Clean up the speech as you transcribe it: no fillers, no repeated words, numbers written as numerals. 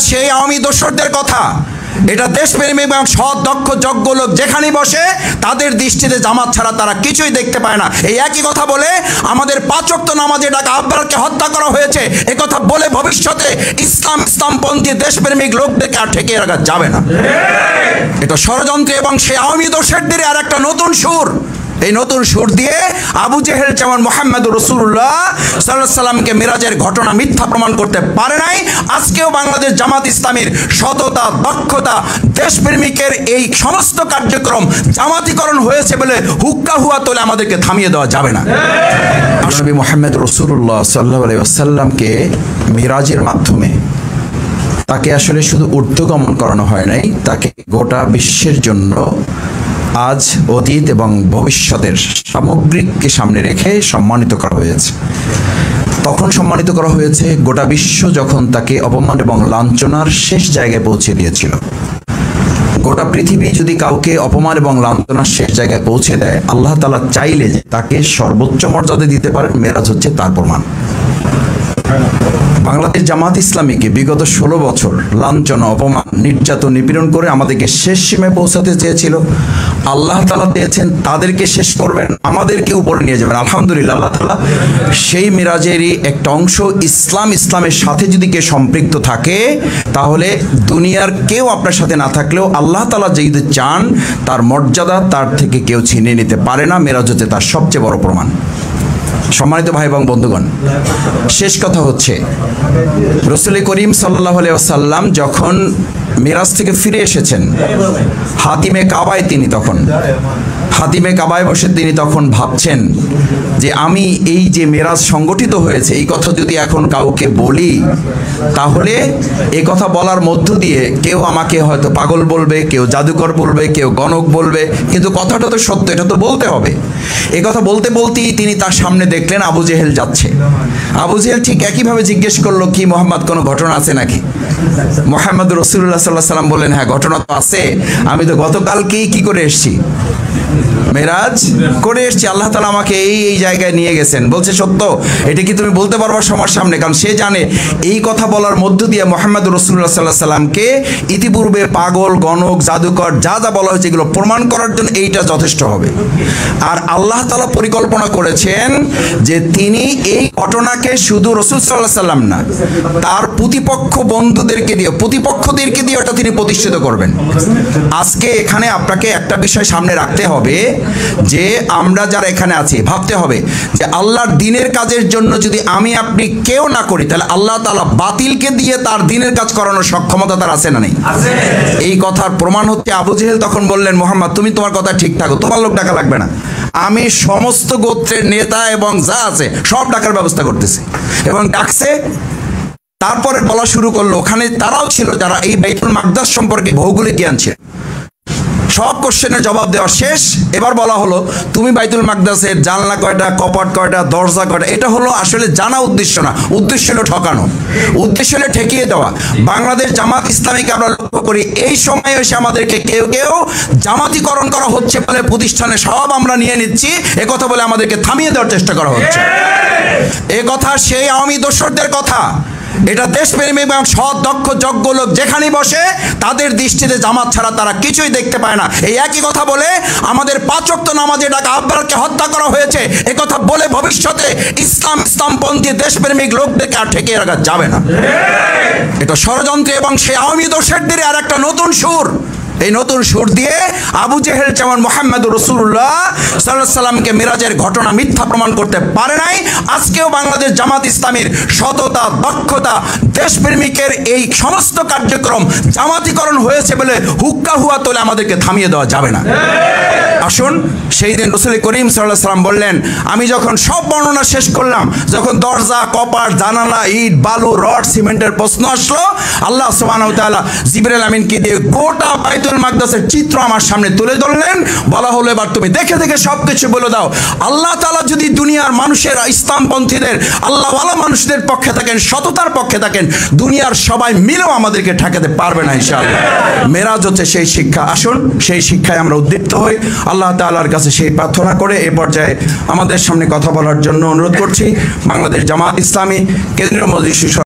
সেই আওয়ামী দোসরদের কথা। এটা দেশপ্রেমী এবং সৎ দক্ষ যোগ্য লোক যেখানে বসে তাদের দৃষ্টিতে জামাত ছাড়া তারা কিছুই দেখতে পায় না। এই একই কথা বলে আমাদের 5 ওয়াক্ত নামাজে ডাকা আব্বারকে হত্যা করা হয়েছে, এ কথা বলে ভবিষ্যতে ইসলামপন্থী দেশপ্রেমিক লোকদেরকে আর ঠেকিয়ে রাখা যাবে না। এটা ষড়যন্ত্র এবং সেই আওয়ামী দোসরদের আর একটা নতুন সুর। এই নতুন সুর দিয়ে আবু জেহেল যেমন মুহাম্মদুর রাসূলুল্লাহ সাল্লাল্লাহু আলাইহি সাল্লামকে মিরাজের ঘটনা মিথ্যা প্রমাণ করতে পারে নাই, আজকেও বাংলাদেশ জামাত ইসলামীর সততা, দক্ষতা, দেশপ্রেমিকের এই সমস্ত কার্যক্রম জামাতিকরণ হয়েছে বলে হুক্কা হুয়া তোলে আমাদেরকে থামিয়ে দেওয়া যাবে না। নবী মুহাম্মদ রাসূলুল্লাহ সাল্লাল্লাহু আলাইহি ওয়াসাল্লামকে মিরাজের মাধ্যমে তাকে আসলে শুধু ঊর্ধ্বগমন করানো হয় নাই, তাকে গোটা বিশ্বের জন্য আজ, অতীত এবং ভবিষ্যতের সামগ্রিককে সামনে রেখে সম্মানিত করা হয়েছে। তখন সম্মানিত করা হয়েছে গোটা বিশ্ব যখন তাকে অপমান এবং লাঞ্ছনার শেষ জায়গায় পৌঁছে দিয়েছিল। গোটা পৃথিবী যদি কাউকে অপমান এবং লাঞ্ছনার শেষ জায়গায় পৌঁছে দেয়, আল্লাহ তাআলা চাইলে যে তাকে সর্বোচ্চ মর্যাদা দিতে পারেন, মেরাজ হচ্ছে তার প্রমাণ। বাংলাদেশ জামাত ইসলামীকে বিগত 16 বছর লাঞ্ছনা, অপমান, নির্যাতন, নিপীড়ন করে আমাদেরকে শেষ সীমায় পৌঁছাতে চেয়েছিল। আল্লাহ তাআলা দিয়েছেন, তাদেরকে শেষ করবেন, আমাদেরকে উপরে নিয়ে যাবেন। আলহামদুলিল্লাহ, আল্লাহ তাআলা সেই মিরাজেরই একটা অংশ। ইসলামের সাথে যদি কেউ সম্পৃক্ত থাকে, তাহলে দুনিয়ার কেউ আপনার সাথে না থাকলেও আল্লাহ তাআলা যদি চান, তার মর্যাদা তার থেকে কেউ ছিনিয়ে নিতে পারে না। মিরাজ হচ্ছে তার সবচেয়ে বড় প্রমাণ। সম্মানিত ভাই এবং বন্ধুগণ, শেষ কথা হচ্ছে, রাসূল করিম সাল্লাল্লাহু আলাইহি ওয়াসাল্লাম যখন মিরাজ থেকে ফিরে এসেছেন, হাতিমে কাবায় হাতিমে কাবায় বসে তিনি তখন ভাবছেন যে আমি এই যে মিরাজ সংগঠিত হয়েছে, এই কথা যদি এখন কাউকে বলি, তাহলে এই কথা বলার মধ্য দিয়ে কেউ আমাকে হয়তো পাগল বলবে, কেউ জাদুকর বলবে, কেউ গণক বলবে, কিন্তু কথাটা তো সত্য, এটা তো বলতে হবে। এই কথা বলতে বলতেই তিনি তার সামনে দেখলেন আবু জেহেল যাচ্ছে। আবু জেহেল ঠিক একইভাবে জিজ্ঞেস করলো, কি মোহাম্মদ, কোনো ঘটনা আছে নাকি? মুহাম্মদ রাসূলুল্লাহ সাল্লাল্লাহু আলাইহি সাল্লাম বললেন, হ্যাঁ ঘটনা তো আছে, আমি তো গতকালকেই কি করে এসেছি, মেরাজ করে এসেছি, আল্লাহ তাআলা আমাকে এই জায়গায় নিয়ে গেছেন। বলছে, সত্য? এটা কি তুমি বলতে পারবা সবার সামনে? কারণ সে জানে এই কথা বলার মধ্য দিয়ে মুহাম্মদ রাসূলুল্লাহ সাল্লাল্লাহু আলাইহি সাল্লামকে ইতিপূর্বে পাগল, গণক, জাদুকর যা যা বলা হয়েছে এগুলো প্রমাণ করার জন্য এইটা যথেষ্ট হবে। আর আল্লাহ তাআলা পরিকল্পনা করেছেন যে তিনি এই ঘটনাকে শুধু রাসূল সাল্লাল্লাহু আলাইহি সাল্লাম না, তার প্রতিপক্ষদেরকে দিয়ে ওটা তিনি প্রতিষ্ঠিত করবেন। আজকে এখানে আপনাকে একটা বিষয় সামনে রাখতে হবে যে আমরা যারা এখানে আছি, ভাবতে হবে যে আল্লাহর দ্বীনের কাজের জন্য যদি আমি আপনি কেউ না করি, তাহলে আল্লাহ তাআলা বাতিলকে দিয়ে তার দ্বীনের কাজ করানোর সক্ষমতা তার আছে না নেই? এই কথার প্রমাণ হচ্ছে আবু জেহেল তখন বললেন, মুহাম্মদ তুমি তোমার কথা ঠিক থাকো, তোমার লোক ডাকা লাগবে না, আমি সমস্ত গোত্রের নেতা এবং যা আছে সব ডাকার ব্যবস্থা করতেছি। এবং ডাকছে, তারপরে বলা শুরু করলো, ওখানে তারাও ছিল যারা এই বাইতুল মাকদাস সম্পর্কে ভৌগোলিক জ্ঞান ছিল। সব কোশ্চেনের জবাব দেওয়া শেষ। এবার বলা হলো, তুমি বাইতুল মাকদাসের জানলা কয়টা, কপাট কয়টা, দরজা কয়টা, এটা হলো আসলে জানা উদ্দেশ্য না, উদ্দেশ্য হলো ঠকানো, উদ্দেশ্য হলো ঠেকিয়ে দেওয়া। বাংলাদেশ জামাত ইসলামীকে আমরা লক্ষ্য করি, এই সময় এসে আমাদেরকে কেউ জামাতিকরণ করা হচ্ছে বলে প্রতিষ্ঠানে সব আমরা নিয়ে নিচ্ছি, একথা বলে আমাদেরকে থামিয়ে দেওয়ার চেষ্টা করা হচ্ছে। এ কথা সেই আওয়ামী দোসরদের কথা। এটা দেশপ্রেমী এবং সৎ দক্ষ যোগ্য লোক যেখানে বসে তাদের দৃষ্টিতে জামাত ছাড়া তারা কিছুই দেখতে পায় না। এই একই কথা বলে আমাদের 5 ওয়াক্ত নামাজে ডাকা আব্বারকে হত্যা করা হয়েছে, এ কথা বলে ভবিষ্যতে ইসলামপন্থী দেশপ্রেমিক লোকদেরকে আর ঠেকিয়ে রাখা যাবে না। এটা ষড়যন্ত্র এবং সেই আওয়ামী দোসরদের আর একটা নতুন সুর। এই নতুন সুর দিয়ে আবু জেহেল যেমন মুহাম্মদুর রাসূলুল্লাহ সাল্লাল্লাহু আলাইহি সাল্লামকে মিরাজের ঘটনা মিথ্যা প্রমাণ করতে পারে নাই, আজকেও বাংলাদেশ জামাত ইসলামীর সততা, দক্ষতা, দেশপ্রেমিকের এই সমস্ত কার্যক্রম জামাতিকরণ হয়েছে বলে হুক্কা হুয়া তোলে আমাদেরকে থামিয়ে দেওয়া যাবে না। আসুন, সেই দিন রাসূল করিম সাল্লাল্লাহু আলাইহি সাল্লাম বললেন, আমি যখন সব বর্ণনা শেষ করলাম, যখন দরজা, কপাট, জানালা, ইট, বালু, রড, সিমেন্টের প্রশ্ন আসলো, আল্লাহ সুবহানাহু ওয়া তাআলা জিবরাইল আমিনকে দিয়ে গোটা বাইতুল মাকদাসের চিত্র আমার সামনে তুলে ধরলেন। বলা হলো, এবার তুমি দেখে দেখে সবকিছু বলে দাও। আল্লাহ তাআলা যদি দুনিয়ার মানুষের, ইসলামপন্থীদের, আল্লাহওয়ালা মানুষদের পক্ষে থাকেন, সততার পক্ষে থাকেন, দুনিয়ার সবাই মিলেও আমাদেরকে ঠেকাতে পারবে না ইনশাআল্লাহ। মেরাজ হচ্ছে সেই শিক্ষা। আসুন, সেই শিক্ষায় আমরা উদ্দীপ্ত হই। আল্লাহ তাআলার কাছে সেই প্রার্থনা করে এ পর্যায়ে আমাদের সামনে কথা বলার জন্য অনুরোধ করছি বাংলাদেশ জামাত ইসলামী কেন্দ্রীয় মজলিস